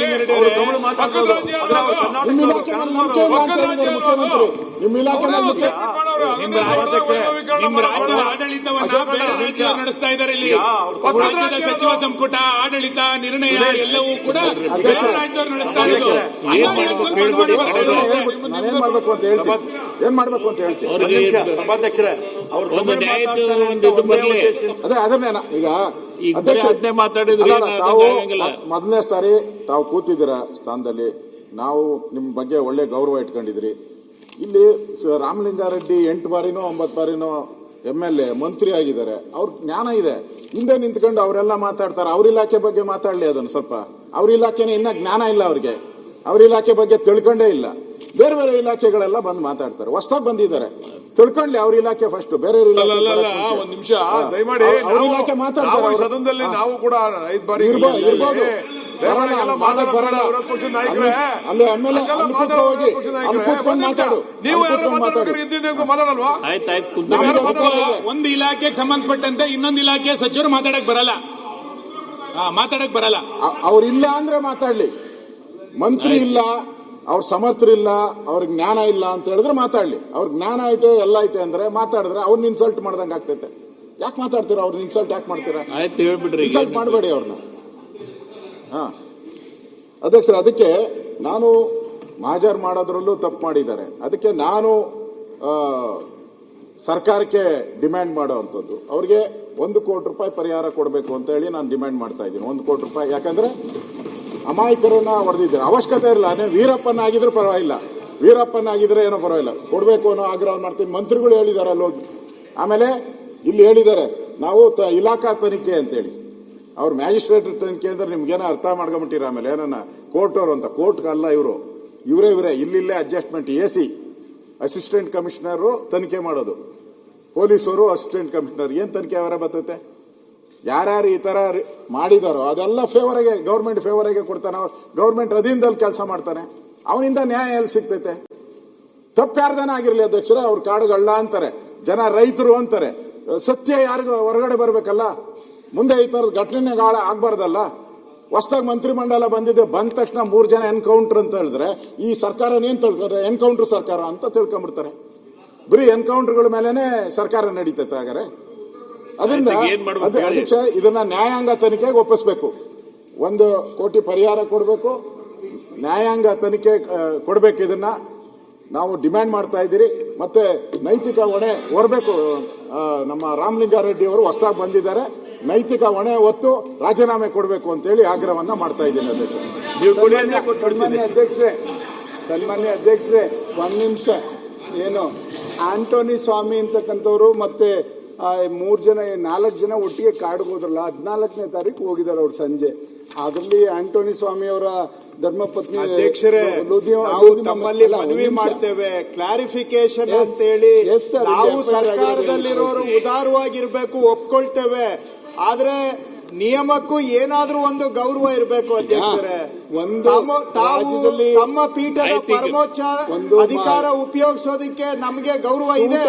ನಿಮ್ಮ ಇಲಾಖೆ ಮೇಲೆ ನಂಬಿಕೆ ಇಲ್ಲ ಅಂತ ಹೇಳಿದ್ದಾರೆ ಮುಖ್ಯಮಂತ್ರಿ. ನಿಮ್ಮ ಇಲಾಖೆ ಮೇಲೆ ನಿಮ್ಮ ರಾಜ್ಯದ ಆಡಳಿತವನ್ನ ಬೇರೆ ರಾಜ್ಯದವರು ನಡೆಸ್ತಾ ಇದ್ದಾರೆ. ಇಲ್ಲಿ ರಾಜ್ಯದ ಸಚಿವ ಸಂಪುಟ ಆಡಳಿತ ನಿರ್ಣಯ ಎಲ್ಲವೂ ಕೂಡ ಬೇರೆ ರಾಜ್ಯದವರು ನಡೆಸ್ತಾ ಇರೋದು. ನಾನೇನ್ ಮಾಡ್ಬೇಕು ಅಂತ ಹೇಳ್ತೀನಿ, ಏನ್ ಮಾಡ್ಬೇಕು ಅಂತ ಹೇಳ್ತೀನಿ. ಸಭಾಧ್ಯಕ್ಷರೇ, ಅದೇ ಅದನ್ನೇ ಈಗ ಅಧ್ಯಕ್ಷರೇ ಮಾತಾಡಿದ್ರೆ ತಾವು ಮೊದಲನೇ ಸಾರಿ ತಾವು ಕೂತಿದ್ದೀರ ಸ್ಥಾನದಲ್ಲಿ, ನಾವು ನಿಮ್ಮ ಬಗ್ಗೆ ಒಳ್ಳೆ ಗೌರವ ಇಟ್ಕೊಂಡಿದ್ರಿ. ಇಲ್ಲಿ ರಾಮಲಿಂಗಾರೆಡ್ಡಿ 8 ಬಾರಿನೋ 9 ಬಾರಿನೋ MLA ಮಂತ್ರಿ ಆಗಿದ್ದಾರೆ, ಅವ್ರ ಜ್ಞಾನ ಇದೆ. ಹಿಂದೆ ನಿಂತ್ಕೊಂಡು ಅವರೆಲ್ಲ ಮಾತಾಡ್ತಾರೆ. ಅವ್ರ ಇಲಾಖೆ ಬಗ್ಗೆ ಮಾತಾಡ್ಲಿ, ಅದನ್ನು ಸ್ವಲ್ಪ. ಅವ್ರ ಇಲಾಖೆನೇ ಇನ್ನ ಜ್ಞಾನ ಇಲ್ಲ ಅವ್ರಿಗೆ, ಅವ್ರ ಇಲಾಖೆ ಬಗ್ಗೆ ತಿಳ್ಕೊಂಡೇ ಇಲ್ಲ. ಬೇರೆ ಬೇರೆ ಇಲಾಖೆಗಳೆಲ್ಲ ಬಂದು ಮಾತಾಡ್ತಾರೆ. ಹೊಸದಾಗಿ ಬಂದಿದ್ದಾರೆ, ತಿಳ್ಕೊಳ್ಳಿ ಅವ್ರ ಇಲಾಖೆ ಫಸ್ಟ್. ಬೇರೆ ಒಂದ್ ನಿಮಿಷ ದಯಮಾಡಿ, ಅವ್ರ ಇಲಾಖೆ ಮಾತಾಡ್ತಾರೆ. ಸದನದಲ್ಲಿ ನಾವು ಕೂಡ 5 ಬಾರಿ ಇರ್ಬೋದು, ಅಲ್ಲಿ MLA ಕೂತ್ಕೊಂಡು ಮಾತಾಡು. ನೀವು ಮಾತಾಡಲ್ವಾ? ಒಂದು ಇಲಾಖೆಗೆ ಸಂಬಂಧಪಟ್ಟಂತೆ ಇನ್ನೊಂದು ಇಲಾಖೆ ಸಚಿವರು ಮಾತಾಡಕ್ ಬರಲ್ಲ. ಅವ್ರಿಲ್ಲ ಅಂದ್ರೆ ಮಾತಾಡ್ಲಿ. ಮಂತ್ರಿ ಇಲ್ಲ, ಅವ್ರ ಸಮರ್ಥರಿಲ್ಲ, ಅವ್ರಿಗೆ ಜ್ಞಾನ ಇಲ್ಲ ಅಂತ ಹೇಳಿದ್ರೆ ಮಾತಾಡ್ಲಿ. ಅವ್ರ ಜ್ಞಾನ ಐತೆ, ಎಲ್ಲ ಐತೆ ಅಂದ್ರೆ ಮಾತಾಡಿದ್ರೆ ಅವ್ರನ್ನ ಇನ್ಸಲ್ಟ್ ಮಾಡ್ದಂಗೆ ಆಗ್ತೈತೆ. ಯಾಕೆ ಮಾತಾಡ್ತೀರಾ? ಅವ್ರನ್ನ ಇನ್ಸಲ್ಟ್ ಯಾಕೆ ಮಾಡ್ತೀರಾ? ಇನ್ಸಲ್ಟ್ ಮಾಡಬೇಡಿ ಅವ್ರನ್ನ. ಅಧ್ಯಕ್ಷರ, ಅದಕ್ಕೆ ನಾನು ಮಹಾಜರ್ ಮಾಡೋದ್ರಲ್ಲೂ ತಪ್ಪು ಮಾಡಿದ್ದಾರೆ. ಅದಕ್ಕೆ ನಾನು ಸರ್ಕಾರಕ್ಕೆ ಡಿಮ್ಯಾಂಡ್ ಮಾಡುವಂಥದ್ದು, ಅವ್ರಿಗೆ 1 ಕೋಟಿ ರೂಪಾಯಿ ಪರಿಹಾರ ಕೊಡಬೇಕು ಅಂತ ಹೇಳಿ ನಾನು ಡಿಮ್ಯಾಂಡ್ ಮಾಡ್ತಾ ಇದ್ದೀನಿ. 1 ಕೋಟಿ ರೂಪಾಯಿ. ಯಾಕಂದ್ರೆ ಅಮಾಯಕರನ್ನ ಹೊಡೆದಿದ್ದಾರೆ, ಅವಶ್ಯಕತೆ ಇರಲ್ಲ. ವೀರಪ್ಪನ ಆಗಿದ್ರು ಪರವಾಗಿಲ್ಲ, ವೀರಪ್ಪನ ಆಗಿದ್ರೆ ಏನೋ ಪರವಾಗಿಲ್ಲ, ಕೊಡಬೇಕು ಅನ್ನೋ ಆಗ್ರಹ ಮಾಡ್ತೀನಿ. ಮಂತ್ರಿಗಳು ಹೇಳಿದ್ದಾರೆ ಅಲ್ಲಿ ಹೋಗಿ. ಆಮೇಲೆ ಇಲ್ಲಿ ಹೇಳಿದ್ದಾರೆ ನಾವು ಇಲಾಖಾ ತನಿಖೆ ಅಂತೇಳಿ. ಅವ್ರು ಮ್ಯಾಜಿಸ್ಟ್ರೇಟ್ ತನಿಖೆ ಅಂದ್ರೆ ನಿಮ್ಗೇನೋ ಅರ್ಥ ಮಾಡ್ಕೊಂಬಿಟ್ಟಿರ. ಆಮೇಲೆ ಏನನ್ನ ಕೋರ್ಟವ್ರು ಅಂತ. ಕೋರ್ಟ್ ಅಲ್ಲ ಇವರು, ಇವರೇ ಇಲ್ಲಿಲ್ಲೇ ಅಡ್ಜಸ್ಟ್ಮೆಂಟ್. AC ಅಸಿಸ್ಟೆಂಟ್ ಕಮಿಷನರು ತನಿಖೆ ಮಾಡೋದು, ಪೊಲೀಸರು ಅಸಿಸ್ಟೆಂಟ್ ಕಮಿಷನರ್. ಏನ್ ತನಿಖೆ ಅವರೇ ಬರ್ತೈತೆ? ಯಾರ್ಯಾರು ಈ ತರ ಮಾಡಿದಾರೋ ಅದೆಲ್ಲ ಫೇವರ್ಗೆ, ಗೌರ್ಮೆಂಟ್ ಫೇವರ್ಗೆ ಕೊಡ್ತಾನೆ. ಗೌರ್ಮೆಂಟ್ ಅಧೀನದಲ್ಲಿ ಕೆಲಸ ಮಾಡ್ತಾನೆ, ಅವನಿಂದ ನ್ಯಾಯ ಎಲ್ಲಿ ಸಿಗ್ತೈತೆ? ತಪ್ಪು ಯಾರ್ದಾನ ಆಗಿರ್ಲಿ ಅಧ್ಯಕ್ಷರೇ, ಅವ್ರ ಕಾಡುಗಳಲ್ಲ ಅಂತಾರೆ, ಜನ ರೈತರು ಅಂತಾರೆ. ಸತ್ಯ ಯಾರಿಗೂ ಹೊರಗಡೆ ಬರ್ಬೇಕಲ್ಲ. ಮುಂದೆ ಈ ತರದ ಘಟನೆ ಆಗ್ಬಾರ್ದಲ್ಲ. ಹೊಸದಾಗಿ ಮಂತ್ರಿಮಂಡಲ ಬಂದಿದೆ, ಬಂದ ತಕ್ಷಣ 3 ಜನ ಎನ್ಕೌಂಟರ್ ಅಂತ ಹೇಳಿದ್ರೆ ಈ ಸರ್ಕಾರ ಏನ್ ತಿಳ್ಕೊಂಡ್ರೆ ಎನ್ಕೌಂಟರ್ ಸರ್ಕಾರ ಅಂತ ತಿಳ್ಕೊಂಡ್ಬಿಡ್ತಾರೆ. ಬರೀ ಎನ್ಕೌಂಟರ್ಗಳ ಮೇಲೆನೆ ಸರ್ಕಾರ ನಡೀತೈತೆ. ಹಾಗಾದ್ರೆ ಅದರಿಂದ ಅಧ್ಯಕ್ಷ ಇದನ್ನ ನ್ಯಾಯಾಂಗ ತನಿಖೆಗೆ ಒಪ್ಪಿಸ್ಬೇಕು. 1 ಕೋಟಿ ಪರಿಹಾರ ಕೊಡಬೇಕು, ನ್ಯಾಯಾಂಗ ತನಿಖೆ ಕೊಡಬೇಕು. ಇದನ್ನ ನಾವು ಡಿಮ್ಯಾಂಡ್ ಮಾಡ್ತಾ ಇದ್ದೀರಿ. ಮತ್ತೆ ನೈತಿಕ ಹೊಣೆ ಹೊರಬೇಕು. ನಮ್ಮ ರಾಮಲಿಂಗಾರೆಡ್ಡಿ ಅವರು ಹೊಸದಾಗಿ ಬಂದಿದ್ದಾರೆ, ನೈತಿಕ ಹೊಣೆ ಹೊತ್ತು ರಾಜೀನಾಮೆ ಕೊಡಬೇಕು ಅಂತೇಳಿ ಆಗ್ರಹವನ್ನ ಮಾಡ್ತಾ ಇದ್ದೀನಿ ಅಧ್ಯಕ್ಷ. ಸನ್ಮಾನ್ಯ ಅಧ್ಯಕ್ಷರೇ, 1 ನಿಮಿಷ. ಏನು ಆಂಟೋನಿ ಸ್ವಾಮಿ ಅಂತಕ್ಕಂಥವ್ರು ಮತ್ತೆ 4 ಜನ ಒಟ್ಟಿಗೆ ಕಾಡಿಗೆ ಹೋದ್ರಲ್ಲ, 14ನೇ ತಾರೀಕು ಹೋಗಿದ್ದಾರೆ ಅವ್ರು ಸಂಜೆ. ಅದರಲ್ಲಿ ಆಂಟೋನಿ ಸ್ವಾಮಿ ಅವರ ಧರ್ಮಪತ್ನಿ. ಅಧ್ಯಕ್ಷರೇ, ನಾವು ತಮ್ಮಲ್ಲಿ ಮನವಿ ಮಾಡ್ತೇವೆ, ಕ್ಲಾರಿಫಿಕೇಶನ್ ಅಂತ ಹೇಳಿ. ನಾವು ಸರ್ಕಾರದಲ್ಲಿರೋರು ಉದಾರವಾಗಿರ್ಬೇಕು, ಒಪ್ಕೊಳ್ತೇವೆ. ಆದ್ರೆ ನಿಯಮಕ್ಕೂ ಏನಾದ್ರೂ ಒಂದು ಗೌರವ ಇರಬೇಕು ಅಧ್ಯಕ್ಷರೇ. ತಾವು ರಾಜ್ಯದಲ್ಲಿ ತಮ್ಮ ಪೀಠದ ಪರಮೋಚ್ಚ ಅಧಿಕಾರ ಉಪಯೋಗಿಸೋದಕ್ಕೆ ನಮಗೆ ಗೌರವ ಇದೆ.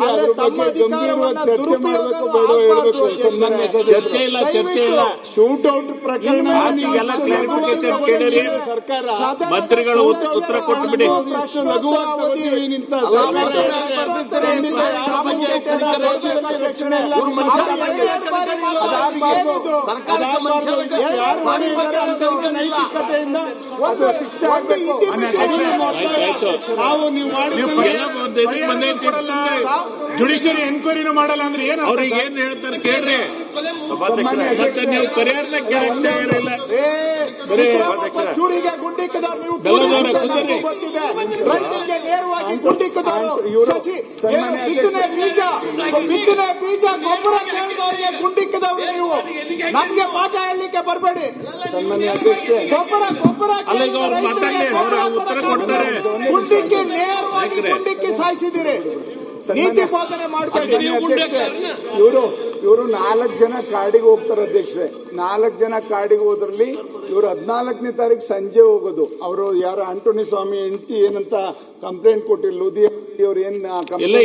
ಆದ್ರೆ ತಮ್ಮ ಅಧಿಕಾರವನ್ನ ದುರುಪಯೋಗ ಆಗಬಾರ್ದು ಅಧ್ಯಕ್ಷರೇ. ಚರ್ಚೆ ಇಲ್ಲ ಶೂಟ್ ಔಟ್ ಪ್ರಕರಣ ನೀವೆಲ್ಲ clarification ಕೇಳಿರಿ. ಸರ್ಕಾರ ಮಂತ್ರಿಗಳು ಉತ್ತರ ಕೊಟ್ಟು ಬಿಡಿ. ಜುಡಿಷಿಯರಿ ಎನ್ಕ್ವೈರಿನೂ ಮಾಡಲ್ಲ ಅಂದ್ರೆ ಏನು ಅವ್ರಿಗೆ ಏನ್ ಹೇಳ್ತಾರೆ ಕೇಳ್ರಿ. ಮತ್ತೆ ನೀವು ಪರಿಹಾರನ ಕೇಳಿಲ್ಲ. ಚೂರಿಗೆ ಗುಂಡಿಕ್ಕದವ್ರು ನೀವು ಗೊತ್ತಿದೆ. ರೈತರಿಗೆ ನೇರವಾಗಿ ಗುಂಡಿಕ್ಕದವರು ಸಸಿ ಏನು ಬಿತ್ತನೆ ಬೀಜ ಗೊಬ್ಬರ ಕೇಳಿದವರಿಗೆ ಗುಂಡಿಕ್ಕದವ್ರು ನೀವು. ನಮ್ಗೆ ಪಾಠ ಹೇಳಲಿಕ್ಕೆ ಬರಬೇಡಿ. ಸನ್ಮಾನ್ಯ ಅಧ್ಯಕ್ಷೆ, ಗೊಬ್ಬರ ಗುಂಡಿಕ್ಕಿ ನೇರವಾಗಿ ಗುಂಡಿಕ್ಕಿ ಸಾಯಿಸಿದಿರಿ. ನೀತಿ ಬೋಧನೆ ಮಾಡಬೇಡಿ. ಇವರು 4 ಜನ ಕಾಡಿಗೆ ಹೋಗ್ತಾರೆ ಅಧ್ಯಕ್ಷೆ. 4 ಜನ ಕಾಡಿಗೆ ಹೋದ್ರಲ್ಲಿ ಇವರು 14ನೇ ತಾರೀಕು ಸಂಜೆ ಹೋಗೋದು. ಅವರು ಯಾರು ಆಂಟೋನಿ ಸ್ವಾಮಿ ಹೆಂಡತಿ ಏನಂತ ಕಂಪ್ಲೇಂಟ್ ಕೊಟ್ಟಿಲ್ಲ. ಲೂಧಿಯವ್ರು ಏನ್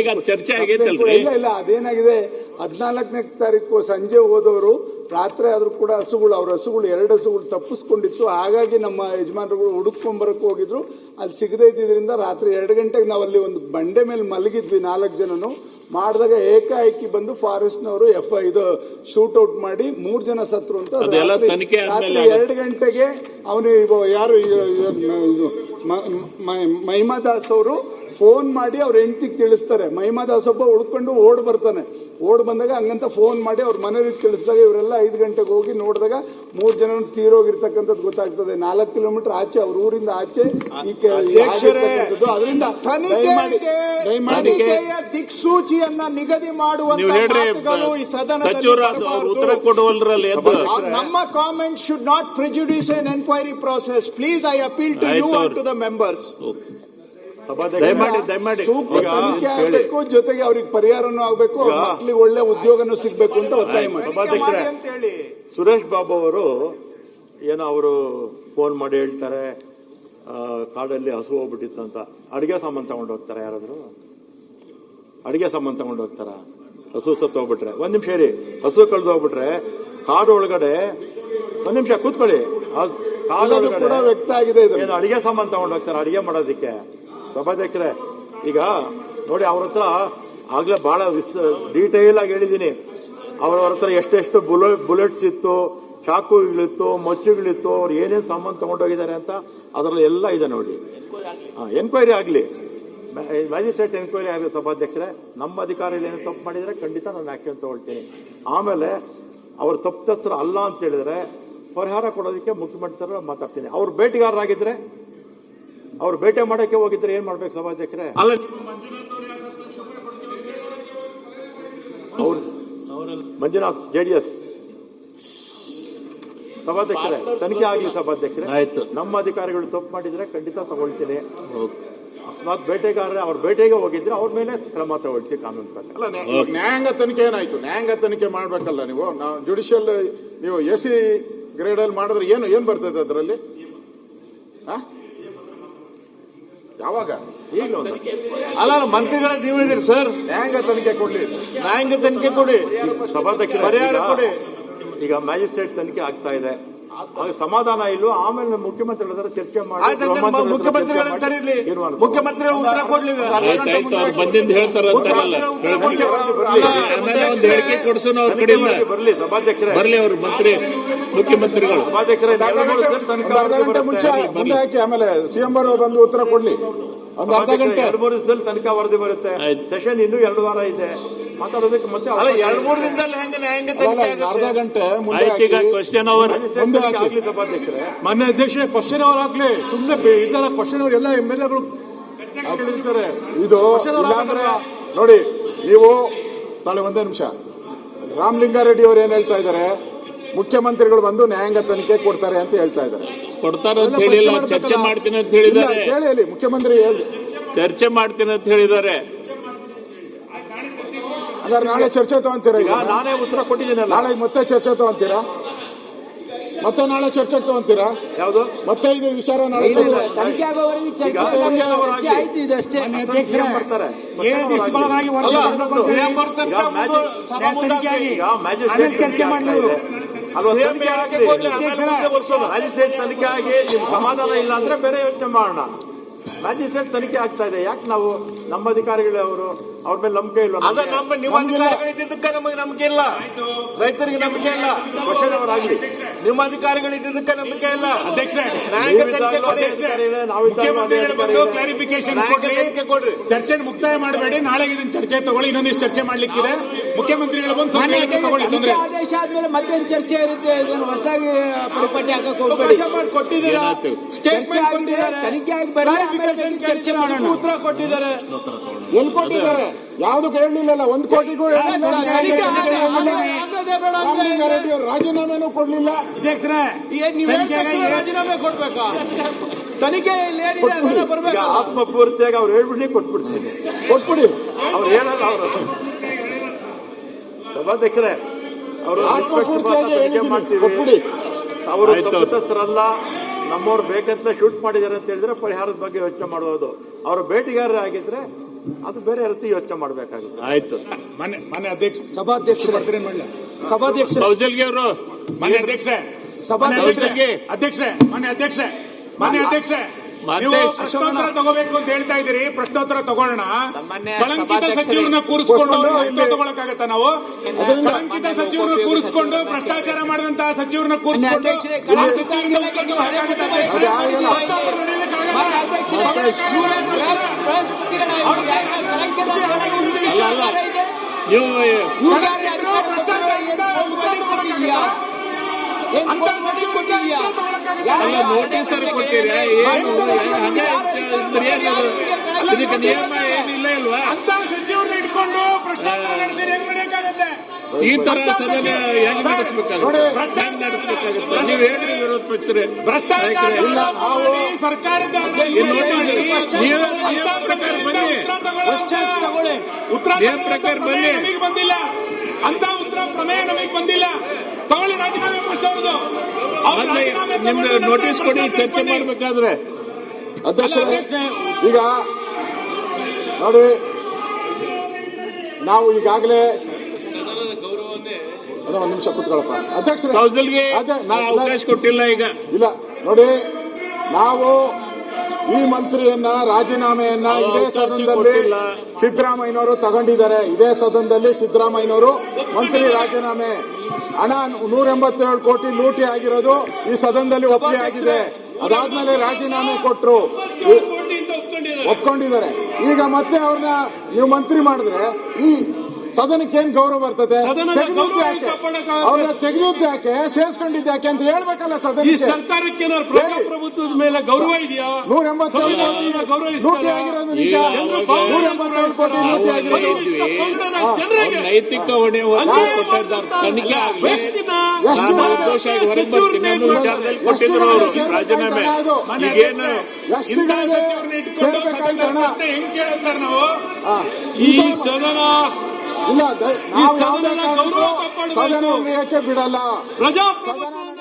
ಈಗ ಚರ್ಚೆ ಆಗೈತಲ್ರಿ? ಇಲ್ಲ ಅದೇನಾಗಿದೆ, 14ನೇ ತಾರೀಕು ಸಂಜೆ ಹೋದವರು ರಾತ್ರಿ ಆದ್ರೂ ಕೂಡ ಅವ್ರ ಹಸುಗಳು 2 ಹಸುಗಳು ತಪ್ಪಿಸ್ಕೊಂಡಿತ್ತು. ಹಾಗಾಗಿ ನಮ್ಮ ಯಜಮಾನರುಗಳು ಹುಡುಕೊಂಡ್ ಬರಕ್ ಹೋಗಿದ್ರು. ಅಲ್ಲಿ ಸಿಗದೇ ಇದ್ದಿದ್ರಿಂದ ರಾತ್ರಿ 2 ಗಂಟೆಗೆ ನಾವು ಅಲ್ಲಿ ಒಂದು ಬಂಡೆ ಮೇಲೆ ಮಲಗಿದ್ವಿ 4 ಜನನು. ಮಾಡಿದಾಗ ಏಕಾಏಕಿ ಬಂದು ಫಾರೆಸ್ಟ್ನವರು ಇದು ಶೂಟ್ ಔಟ್ ಮಾಡಿ 3 ಜನ ಸತ್ರು ಅಂತ. ರಾತ್ರಿ 2 ಗಂಟೆಗೆ ಅವನು ಯಾರು ಮಹಿಮಾ ದಾಸ್ ಅವರು ಫೋನ್ ಮಾಡಿ ಅವ್ರ ಹೆಂಡತಿಗೆ ತಿಳಿಸ್ತಾರೆ. ಮಹಿಮಾ ದಾಸ್ ಒಬ್ಬ ಉಳ್ಕೊಂಡು ಓಡ್ ಬರ್ತಾನೆ. ಓಡ್ ಬಂದಾಗ ಹಂಗಂತ ಫೋನ್ ಮಾಡಿ ಅವ್ರ ಮನೆಯವ್ರಿಗೆ ತಿಳಿಸಿದಾಗ ಇವರೆಲ್ಲ 5 ಗಂಟೆಗೆ ಹೋಗಿ ನೋಡಿದಾಗ 3 ಜನ ತೀರೋಗಿರ್ತಕ್ಕಂಥದ್ದು ಗೊತ್ತಾಗ್ತದೆ. 4 ಕಿಲೋಮೀಟರ್ ಆಚೆ, ಅವ್ರ ಊರಿಂದ ಆಚೆ. ಅದರಿಂದ ತನಿಖೆಯ ದಿಕ್ಸೂಚಿಯನ್ನ ನಿಗದಿ ಮಾಡುವಂತ ಮಾತುಗಳು ಈ ಸದನದಲ್ಲಿ ನಮ್ಮ comment should not prejudice an enquiry process. Please I appeal to you and to the members. ದಯಮಾಡಿ ತನಿಖೆ ಆಗಬೇಕು, ಜೊತೆಗೆ ಅವ್ರಿಗೆ ಪರಿಹಾರನೂ ಆಗಬೇಕು, ಮಕ್ಕಳಿಗೆ ಒಳ್ಳೆ ಉದ್ಯೋಗನೂ ಸಿಗ್ಬೇಕು ಅಂತ ಒತ್ತಾಯ ಮಾಡಿ. ಸುರೇಶ್ ಬಾಬು ಅವರು ಏನೋ ಅವರು ಫೋನ್ ಮಾಡಿ ಹೇಳ್ತಾರೆ ಕಾಡಲ್ಲಿ ಹಸು ಹೋಗ್ಬಿಟ್ಟಿತ್ತು ಅಂತ. ಅಡಿಗೆ ಸಾಮಾನು ತಗೊಂಡು ಹೋಗ್ತಾರ? ಯಾರಾದ್ರು ಅಡಿಗೆ ಸಾಮಾನು ತಗೊಂಡು ಹೋಗ್ತಾರ? ಹಸು ಸತ್ತು ಹೋಗ್ಬಿಟ್ರೆ 1 ನಿಮಿಷ ಇರಿ. ಹಸು ಕಳೆದು ಹೋಗ್ಬಿಟ್ರೆ ಕಾಡು ಒಳಗಡೆ 1 ನಿಮಿಷ ಕೂತ್ಕೊಳ್ಳಿ. ಕಾಡು ಒಳಗಡೆ ವ್ಯಕ್ತ ಆಗಿದೆ. ಏನು ಅಡಿಗೆ ಸಾಮಾನು ತಗೊಂಡು ಹೋಗ್ತಾರೆ ಅಡಿಗೆ ಮಾಡೋದಕ್ಕೆ? ಸಭಾಧ್ಯಕ್ಷರೇ, ಈಗ ನೋಡಿ, ಅವ್ರ ಹತ್ರ ಆಗ್ಲೇ ಬಹಳ ಡೀಟೇಲ್ ಆಗಿ ಹೇಳಿದೀನಿ. ಅವ್ರ ಹತ್ರ ಎಷ್ಟೆಷ್ಟು ಬುಲೆಟ್ಸ್ ಇತ್ತು, ಚಾಕುಗಳಿತ್ತು, ಮಚ್ಚುಗಳಿತ್ತು, ಅವ್ರು ಏನೇನು ಸಾಮಾನು ತಗೊಂಡೋಗಿದ್ದಾರೆ ಅಂತ ಅದರಲ್ಲಿ ಎಲ್ಲ ಇದೆ ನೋಡಿ. ಎನ್ಕ್ವೈರಿ ಆಗಲಿ, ಮ್ಯಾಜಿಸ್ಟ್ರೇಟ್ ಎನ್ಕ್ವೈರಿ ಆಗಲಿ. ಸಭಾಧ್ಯಕ್ಷರೇ, ನಮ್ಮ ಅಧಿಕಾರಿಗಳು ಏನು ತಪ್ಪು ಮಾಡಿದರೆ ಖಂಡಿತ ನಾನು ಆಕ್ಷನ್ ತಗೊಳ್ತೀನಿ. ಆಮೇಲೆ ಅವ್ರು ತಪ್ಪಿತಸ್ಥರು ಅಲ್ಲ ಅಂತ ಹೇಳಿದ್ರೆ ಪರಿಹಾರ ಕೊಡೋದಕ್ಕೆ ಮುಖ್ಯಮಂತ್ರಿ ಮಾತಾಡ್ತೀನಿ. ಅವ್ರು ಬೇಟೆಗಾರರಾಗಿದ್ರೆ, ಅವ್ರು ಬೇಟೆ ಮಾಡಕ್ಕೆ ಹೋಗಿದ್ರೆ ಏನ್ ಮಾಡ್ಬೇಕು ಸಭಾಧ್ಯಕ್ಷರೇ? ಅವ್ರು ಮಂಜುನಾಥ್ JDS ಸಭಾಧ್ಯಕ್ಷರೇ, ತನಿಖೆ ಆಗಲಿ ಸಭಾಧ್ಯಕ್ಷರೇ. ಆಯ್ತು. ನಮ್ಮ ಅಧಿಕಾರಿಗಳು ತಪ್ಪು ಮಾಡಿದ್ರೆ ಖಂಡಿತ ತಗೊಳ್ತೀನಿ. ಅಕಸ್ಮಾತ್ ಬೇಟೆಗಾರರೇ ಅವ್ರ ಬೇಟೆಗೆ ಹೋಗಿದ್ರೆ ಅವ್ರ ಮೇಲೆ ಕ್ರಮ ತಗೊಳ್ತೀವಿ ಕಾನೂನು ಪ್ರಕಾರ. ಅಲ್ಲ, ನ್ಯಾಯಾಂಗ ತನಿಖೆ ಏನಾಯ್ತು? ನ್ಯಾಯಾಂಗ ತನಿಖೆ ಮಾಡ್ಬೇಕಲ್ಲ ನೀವು. ನಾವು ಜುಡಿಷಿಯಲ್ ನೀವು AC ಗ್ರೇಡ್ ಅಲ್ಲಿ ಮಾಡಿದ್ರೆ ಏನ್ ಬರ್ತದೆ ಅದರಲ್ಲಿ? ಯಾವಾಗ? ಅಲ್ಲ, ಮಂತ್ರಿಗಳ ನೀವು ಇದ್ದೀರಿ ಸರ್. ನ್ಯಾಯಾಂಗ ತನಿಖೆ ಕೊಡ್ಲಿ, ನ್ಯಾಯಾಂಗ ತನಿಖೆ ಕೊಡಿ, ಸಭಾಧ್ಯಕ್ಷರ ಪರಿಹಾರ ಕೊಡಿ. ಈಗ ಮ್ಯಾಜಿಸ್ಟ್ರೇಟ್ ತನಿಖೆ ಆಗ್ತಾ ಇದೆ, ಆಗ ಸಮಾಧಾನ ಇಲ್ಲೋ ಆಮೇಲೆ ಮುಖ್ಯಮಂತ್ರಿಗಳ ಹತ್ರ ಚರ್ಚೆ ಮಾಡಿ ಮುಖ್ಯಮಂತ್ರಿಗಳ ಮುಖ್ಯಮಂತ್ರಿ ಉತ್ತರ ಕೊಡ್ಲಿ. ಬಂದಿಂದ ಹೇಳ್ತಾರ ಹೇಳಿಕೆ ಕೊಡಿಸೋಣ ಅವ್ರ ಕಡೆಯಿಂದ. ಬರ್ಲಿ ಸಭಾಧ್ಯಕ್ಷರೇ, ಬರ್ಲಿ ಅವ್ರು ಮಂತ್ರಿ ಮುಖ್ಯಮಂತ್ರಿಗಳು. ಸಭಾಧ್ಯಕ್ಷರೇ, ಅರ್ಧ ಗಂಟೆ ಮುಂಚೆ ಮುಂದೆ ಹಾಕಿ, ಆಮೇಲೆ CM ಅವರು ಬಂದು ಉತ್ತರ ಕೊಡ್ಲಿ. ಒಂದು ಅರ್ಧ ಗಂಟೆ 2-3 ದಿವಸದಲ್ಲಿ ತನಿಖಾ ವರದಿ ಬರುತ್ತೆ. ಸೆಷನ್ ಇನ್ನೂ 2 ವಾರ ಇದೆ ಮಾತಾಡೋದಕ್ಕೆ. ಮತ್ತೆ 2-3 ದಿನದಲ್ಲಿ ಅರ್ಧ ಗಂಟೆ ಮುಂದೆ ಕ್ವಶನ್ ಅವರ್ ಆಗ್ಲಿ ಸಭಾಧ್ಯಕ್ಷರೇ. ಮಾನ್ಯ ಅಧ್ಯಕ್ಷ, ಕ್ವಶನ್ ಅವರ್ ಆಗ್ಲಿ. ಸುಮ್ಮನೆ ಇದರ ಕ್ವಶನ್ ಅವರ್ ಎಲ್ಲ MLAಗಳು ಇದು ಇಲ್ಲಾಂದ್ರೆ ನೋಡಿ, ನೀವು ತಾಳೆ ಒಂದೇ ನಿಮಿಷ. ರಾಮಲಿಂಗಾರೆಡ್ಡಿ ಅವರು ಏನ್ ಹೇಳ್ತಾ ಇದ್ದಾರೆ? ಮುಖ್ಯಮಂತ್ರಿಗಳು ಬಂದು ನ್ಯಾಯಾಂಗ ತನಿಖೆ ಕೊಡ್ತಾರೆ ಅಂತ ಹೇಳ್ತಾ ಇದ್ದಾರೆ. ಕೊಡ್ತಾರೆ ಅಂತ ಹೇಳಿಲ್ಲ, ಚರ್ಚೆ ಮಾಡ್ತೀನಿ ಅಂತ ಹೇಳಿದ್ದಾರೆ. ಕೇಳಿ ಅಲ್ಲಿ ಮುಖ್ಯಮಂತ್ರಿ ಹೇಳಿ, ಚರ್ಚೆ ಮಾಡ್ತೀನಿ ಅಂತ ಹೇಳಿದ್ದಾರೆ. ಹಾಗಾದ್ರೆ ನಾಳೆ ಚರ್ಚೆ ತಗೊಂತೀರಾ? ನಾನೇ ಉತ್ತರ ಕೊಟ್ಟಿದ್ದೀನಲ್ಲ, ನಾಳೆ ಮತ್ತೆ ಚರ್ಚೆ ತಗೊಂತೀರಾ? ಮತ್ತೆ ನಾಳೆ ಚರ್ಚೆಗೆ ತಗೊಂತೀರಾ? ಯಾವುದು ಮತ್ತೆ ಇದು ವಿಚಾರ ನಾಳೆ ಚರ್ಚೆ ತನಿಖೆ ಆಗೋವರೆಗೆ ಚರ್ಚೆ ಆಯ್ತು ಇದಷ್ಟೇ. ಬರ್ತಾರೆ ಚರ್ಚೆ ಮಾಡಲಿ. ಮ್ಯಾಜಿಸ್ಟ್ರೇಟ್ ತನಿಖೆ ಆಗಿ ನಿಮ್ ಸಮಾಧಾನ ಇಲ್ಲ ಅಂದ್ರೆ ಬೇರೆ ಯೋಚನೆ ಮಾಡೋಣ. ಮ್ಯಾಜಿಸ್ಟ್ರೇಟ್ ತನಿಖೆ ಆಗ್ತಾ ಇದೆ, ಯಾಕೆ ನಾವು ನಮ್ಮ ಅಧಿಕಾರಿಗಳು ಅವರು ಅವ್ರ ಮೇಲೆ ನಂಬಿಕೆ ಇಲ್ಲ? ನಿಮ್ಮ ಅಧಿಕಾರಿಗಳಿದ್ದಕ್ಕೆ ನಮಗೆ ನಂಬಿಕೆ ಇಲ್ಲ, ರೈತರಿಗೆ ನಂಬಿಕೆ ಇಲ್ಲ. ಕ್ವಶನ್ ಅವರಾಗ್ಲಿ, ನಿಮ್ಮ ಅಧಿಕಾರಿಗಳಿದ್ದಕ್ಕೆ ನಂಬಿಕೆ ಇಲ್ಲ. ಕ್ಲಾರಿಫಿಕೇಶನ್ ಕೊಡ್ರಿ, ಚರ್ಚೆ ಮುಕ್ತಾಯ ಮಾಡಬೇಡಿ. ನಾಳೆ ಇದನ್ನ ಚರ್ಚೆ ತಗೊಳ್ಳಿ, ಇನ್ನೊಂದಿಷ್ಟು ಚರ್ಚೆ ಮಾಡ್ಲಿಕ್ಕಿದೆ. ಮುಖ್ಯಮಂತ್ರಿಗಳು ಬಂದು ಆದೇಶ ಆದ್ಮೇಲೆ ಮತ್ತೊಂದು ಚರ್ಚೆ ಇರುತ್ತೆ. ಇದನ್ನು ಹೊಸದಾಗಿ ಪರಿಪಾಟಿ ಹಾಕಕ್ಕೆ ಹೋಗ್ಬೇಡಿ. ಕೊಟ್ಟಿದ್ದೀರಾ, ಸ್ಟೇಟ್ಮೆಂಟ್ ಕೊಟ್ಟಿದ್ದಾರೆ, ತನಿಖೆ ಆಗಿ ಚರ್ಚೆ ಮಾಡೋಣ. ಉತ್ತರ ಕೊಟ್ಟಿದ್ದಾರೆ. ಎಲ್ಲಿ ಕೊಟ್ಟಿದ್ದಾರೆ? ಯಾವ್ದು ಹೇಳಲಿಲ್ಲ. 1 ಕೋಟಿಗೂ ರಾಜೀನಾಮೆನೂ ಕೊಡ್ಲಿಲ್ಲ. ರಾಜೀನಾಮೆ ಕೊಡ್ಬೇಕಾ? ತನಿಖೆ ಬರ್ಬೇಕು. ಆತ್ಮಪೂರ್ತಿಯಾಗಿ ಅವ್ರು ಹೇಳ್ಬಿಡಿ, ಕೊಟ್ಬಿಡ್ತೀನಿ. ಕೊಟ್ಬಿಡಿ. ಅವ್ರು ಹೇಳಲ್ಲ. ಅವರು ಸಭಾಧ್ಯಕ್ಷರೇ, ಅವರು ಕೊಟ್ಬಿಡಿ. ಅವರು ತಪ್ಪಿತಸ್ಥರಲ್ಲ, ನಮ್ಮವ್ರು ಬೇಕಂತ ಶೂಟ್ ಮಾಡಿದ್ದಾರೆ ಅಂತ ಹೇಳಿದ್ರೆ ಪರಿಹಾರದ ಬಗ್ಗೆ ಯೋಚನೆ ಮಾಡಬಹುದು. ಅವರ ಬೇಟೆಗಾರರೇ ಆಗಿದ್ರೆ ಅದು ಬೇರೆ ರೀತಿ ಯೋಚನೆ ಮಾಡಬೇಕಾಗುತ್ತೆ. ಆಯ್ತು. ಮನೆ ಅಧ್ಯಕ್ಷ ಸಭಾಧ್ಯಕ್ಷ ಬರ್ತಾರೆ ಮಾಡಲ. ಸಭಾಧ್ಯಕ್ಷ ಕೌಜಲ್ಗಿ ಅವರು, ಮನೆ ಅಧ್ಯಕ್ಷರೇ, ಸಭಾಧ್ಯಕ್ಷರಿಗೆ ಅಧ್ಯಕ್ಷರೇ, ಮನೆ ಅಧ್ಯಕ್ಷರೇ, ಮನೆ ಅಧ್ಯಕ್ಷರೇ, ನೀವು ಪ್ರಶ್ನೋತ್ತರ ತಗೋಬೇಕು ಅಂತ ಹೇಳ್ತಾ ಇದ್ದೀರಿ. ಪ್ರಶ್ನೋತ್ತರ ತಗೊಳ್ಳೋಣ. ಕಳಂಕಿತ ಸಚಿವರನ್ನ ಕೂರಿಸ್ಕೊಂಡು ಉತ್ತರ ತಗೊಳಕಾಗತ್ತ? ನಾವು ಕಳಂಕಿತ ಸಚಿವರನ್ನ ಕೂರಿಸ್ಕೊಂಡು ಭ್ರಷ್ಟಾಚಾರ ಮಾಡಿದಂತಹ ಸಚಿವರನ್ನ ಕೂರಿಸ್ಕೊಂಡು ನೋಟಿಸ್ ಕೊಡ್ತೀರಾ? ಇದಕ್ಕೆ ನಿಯಮ ಏನಿಲ್ಲ ಇಲ್ವಾ? ಅಂತ ಸಚಿವರನ್ನ ಇಟ್ಕೊಂಡು ಭ್ರಷ್ಟಾಚಾರ ನಡೆಸಿದ್ರೆ ಹೆಂಗ್ ನಡೆಯಕ್ಕಾಗತ್ತೆ? ಈ ತರ ಸದನ ಹೆಂಗ್ ನಡೆಸಬೇಕಾಗುತ್ತೆ? ನೀವು ಹೇಳ್ರಿ ವಿರೋಧ ಪಕ್ಷರೇ, ಭ್ರಷ್ಟಾಚಾರ ಸರ್ಕಾರದ ಉತ್ತರ ಪ್ರಕಾರ ನಮಗೆ ಬಂದಿಲ್ಲ. ಅಂತ ಉತ್ತರ ಪ್ರಮೇಯ ನಮಗೆ ಬಂದಿಲ್ಲ. ತಗೊಳ್ಳಿ ರಾಜೀನಾಮೆ ಫಸ್ಟ್ ಅವ್ರದ್ದು. ನಿಮ್ಗೆ ನೋಟಿಸ್ ಕೊಡಿ, ಚರ್ಚೆ ಮಾಡ್ಬೇಕಾದ್ರೆ. ಅಧ್ಯಕ್ಷರೇ, ಈಗ ನೋಡಿ, ನಾವು ಈಗಾಗಲೇ ಒಂದು ನಿಮಿಷ ಕೂತ್ಕೊಳ್ಳಪ್ಪ ಅಧ್ಯಕ್ಷರೇ. ಅವಕಾಶ ಕೊಟ್ಟಿಲ್ಲ ಈಗ. ಇಲ್ಲ ನೋಡಿ, ನಾವು ಈ ಮಂತ್ರಿಯನ್ನ ರಾಜೀನಾಮೆಯನ್ನ ಇದೇ ಸದನದಲ್ಲಿ ಸಿದ್ದರಾಮಯ್ಯನವರು ತಗೊಂಡಿದ್ದಾರೆ. ಇದೇ ಸದನದಲ್ಲಿ ಸಿದ್ದರಾಮಯ್ಯನವರು ಮಂತ್ರಿ ರಾಜೀನಾಮೆ ಹಣ 187 ಕೋಟಿ ಲೂಟಿ ಆಗಿರೋದು ಈ ಸದನದಲ್ಲಿ ಒಪ್ಪಿಗೆ ಆಗಿದೆ. ಅದಾದ್ಮೇಲೆ ರಾಜೀನಾಮೆ ಕೊಟ್ಟರು, ಒಪ್ಕೊಂಡಿದ್ದಾರೆ. ಈಗ ಮತ್ತೆ ಅವ್ರನ್ನ ನೀವು ಮಂತ್ರಿ ಮಾಡಿದ್ರೆ ಈ ಸದನಕ್ಕೆ ಏನ್ ಗೌರವ ಬರ್ತದೆ? ಅವ್ರನ್ನ ತೆಗೆದಿದ್ದು ಯಾಕೆ, ಸೇರ್ಸ್ಕೊಂಡಿದ್ದು ಯಾಕೆ ಅಂತ ಹೇಳ್ಬೇಕಲ್ಲ ಸದನಕ್ಕೆ. ಸರ್ಕಾರಕ್ಕೆ ಪ್ರಜಾಪ್ರಭುತ್ವದ ಮೇಲೆ ಗೌರವ ಇದೆಯಾ? 187 ಕೋಟಿ ಲೂಟಿ ಆಗಿರೋದು ನಿಜ. 187 ಕೋಟಿ ಲೂಟಿ ಆಗಿರೋದು ನೈತಿಕ ಹೊಣೆ ತನಿಖೆ ರಾಜೀನಾಮೆ ಹೆಂಗ್ ಕೇಳುತ್ತಾರೆ ನಾವು? ಈ ಸದನ ಇಲ್ಲ, ನಾವು ಯಾವುದೇ ಕಾರಣಕ್ಕೂ ಸದನವನ್ನು ಏಕೆ ಬಿಡಲ್ಲ. ಪ್ರಜಾಪ್ರಭುತ್ವ